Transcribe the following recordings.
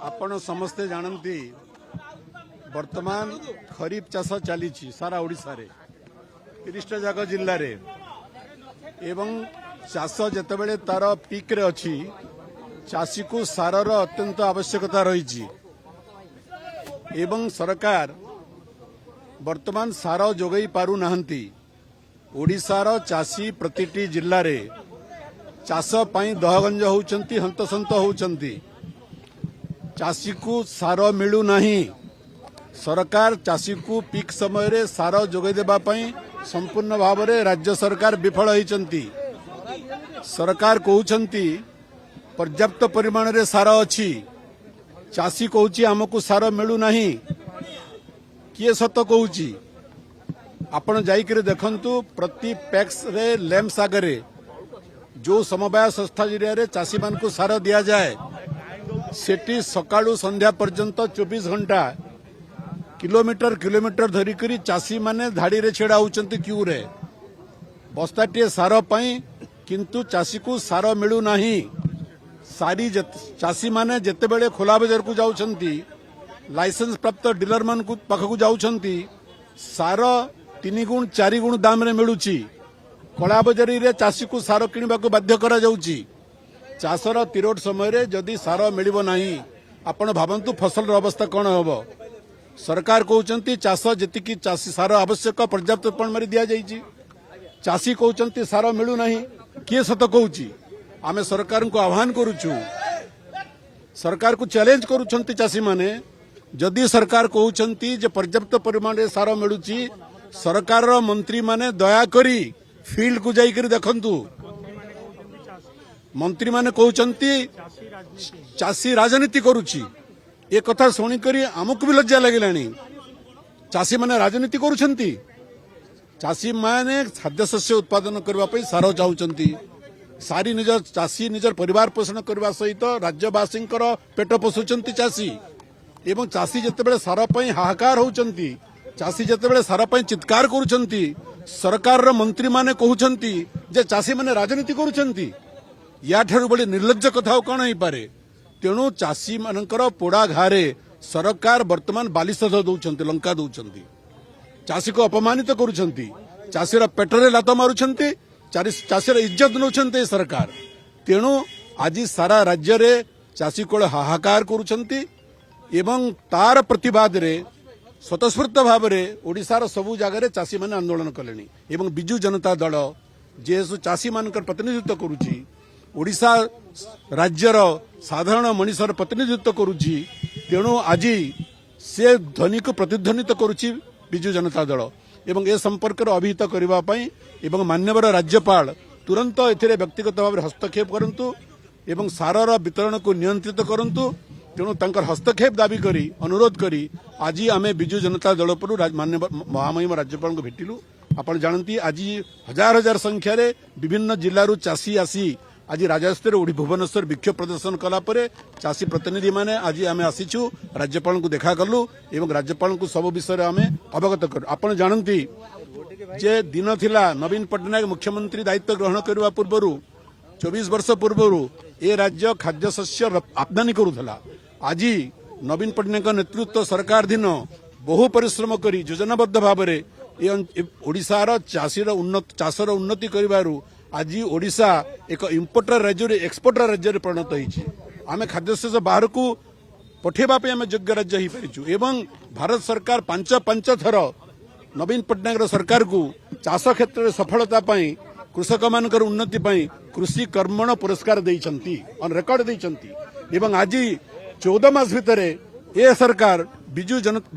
आपण समस्ते जानती वर्तमान खरीफ चाष चली सारा ओडिशा रे 30टा जाक जिल्ला रे एवं चाष जितेबाला तार पीक रे अच्छी चाषी को सारर अत्यंत आवश्यकता रही एवं सरकार वर्तमान सार जोगई पारु नाहंती। ओडिशार चाषी प्रतिटी जिल्ला रे चाष पई दहगंज होउचंती हंतसंत होउचंती। चाषी को सार मिलू नहीं। सरकार चाषी को पीक समय रे सार जोगई देबा पई संपूर्ण भाव रे राज्य सरकार विफल होइचंती। सरकार कहउचंती पर्याप्त परिमाण रे सार अछि, चाषी कहउची हमकु सार मिलू नहीं। किए सत कहउची आपण जाइकर देखंतु प्रति पैक्स रे लैम्स आगरे जो समवाय संस्था जरिया रे चाषी मान को सार दिया जाए सेठी सकाळू संध्या पर्यंत 24 घंटा किलोमीटर किलोमीटर धरिकरी चाषी माने धाड़ी रे छेड़ा होचंती क्यू रे बस्ताटीए सार पई किंतु चाषी को सार मिलू नहीं। सारी चाषी माने जेते बेले खोला बाजार को जाउछंती लाइसेंस प्राप्त डीलर मान को पाखकु जाउछंती सार 3 गुण 4 गुण दाम रे मिलुची। कला बजारी रे चाषी को सार किनिबा को बाध्य करा जाउची। चाषर तिरोट समय रे जदि सार मिलिबो नाही आपण भाबंतु फसल रो अवस्था कोन होबो। सरकार कहउचंती चाष जेतिकी चाषी सार आवश्यक पर्याप्त परिमाण में दिया जाइची। चाषी कहउचंती सार मिलू नाही। किए सत कहउची आमे सरकार को आह्वान करूछु, सरकार को चैलेंज करूछंती चाषी माने जदि सरकार कहउचंती जे पर्याप्त परिमाण रे सार मिलुची सरकार रो मंत्री माने दया करी फील्ड को जाइकर देखंतु। मंत्री माने कहउचंती चाषी राजनीति करूची। ए कथा सुनी करी आमको भी लज्जा लगिलानी। चाषी माने राजनीति करूछंती। चाषी माने खाद्य शस्य उत्पादन करबा पई सार चाहुचंती। सारी निजर चाषी निजर परिवार पोषण करबा सहित राज्यवासींकर पेट पोषुचंती चाषी। एवं चाषी जेतेबेले सार पई हाहाकार होउचंती, चाषी जेतेबेले सार पई चित्कार करूचंती सरकार रो मंत्री माने कहउचंती जे चाषी माने राजनीति करूचंती। या ठारू बड़ी निर्लज्ज कथा कोन होई पारे। तेणु चाषी मानकर पोड़ा घारे सरकार वर्तमान बालिशध दौरान लंका दौरान चाषी को अपमानित करुछंती। चाषीर पेटरे लात मारुछंती, चाषीर इज्जत नौछंती सरकार। तेणु आज सारा राज्य रे चाषी को हाहाकार करुछंती एवं तार प्रतिवाद रे स्वतस्फूर्त भाव रे ओडिशार सबु जगह चाषी माने आंदोलन कलेनी एवं बिजु जनता दल जेसु चाषी मानकर प्रतिनिधित्व करुची ओडिशा राज्यर साधारण मनीषर प्रतिनिधित्व करुची। तेणु आज से ध्वनि को प्रतिध्वनित करुची बिजु जनता दल एवं ए संपर्क अभिहित करबा पई एवं मान्यवर राज्यपाल तुरंत एथिरे व्यक्तिगत भाव हस्तक्षेप करंतु एवं सारर वितरण को नियंत्रित करंतु। तेणु तांकर हस्तक्षेप दाबी करी अनुरोध करी आज आमे बिजु जनता दल पर मान्यवर महामहिम राज्यपाल को भेटिलु। आपण जानती आज हजार हजार संख्या रे विभिन्न जिल्लारू चाषी आसी आज राजस्तर ओडी भुवनेश्वर विक्षोभ प्रदर्शन कला परे चाषी प्रतिनिधि माने आज आमे आसीछु राज्यपाल को देखा कलु एवं राज्यपाल को सब विषय आमे अवगत कर। आपण जानती जे दिन थिला नवीन पटनायक मुख्यमंत्री दायित्व ग्रहण करबा पूर्वरु 24 वर्ष पूर्वरु ए राज्य खाद्य शस्य आमदानी करूथला। आज नवीन पटनायक नेतृत्व सरकार दिन बहु परिश्रम करी योजनाबद्ध भाव रे ओडिशार चाषीर उन्नति करिबारु आज ओडिशा एक इम्पोर्टर राज्य एक्सपोर्टर राज्य परिणत होइछि। आमे खाद्य शस्य बाहर को पठेबा पे आमे योग्य राज्य ही परिछु एवं भारत सरकार पांच थर नवीन पटनायक सरकार को चाष क्षेत्र में सफलता पाई कृषक मानकर उन्नति पाई कृषि कर्मण पुरस्कार देइछंती ऑन रिकॉर्ड देइछंती एवं आज 14 मास भितर ए सरकार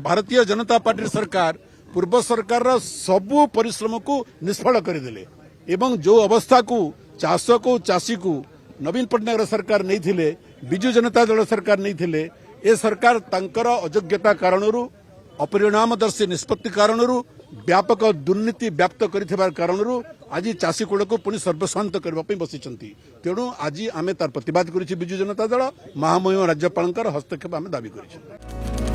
भारतीय जनता पार्टी सरकार पूर्व सरकार सबु परिश्रम को निष्फल करदेले एवं जो अवस्था को चाष को चाषी को नवीन पटनायक सरकार नहीं थिले बिजु जनता दल सरकार नहीं थिले ए सरकार तांकर अयोग्यता कारणरू अपरिणामदर्शी निष्पत्ति कारणरू व्यापक दुर्नीति व्याप्त करिथिबार कारणरू आज चाषी कूल को पुणी सर्वस्वांत करने बसिचंती। तेणु आज आमे तार प्रतिवाद करिछि बिजु जनता दल महामहिम राज्यपाल हस्तक्षेप आमे दाबी करिछि।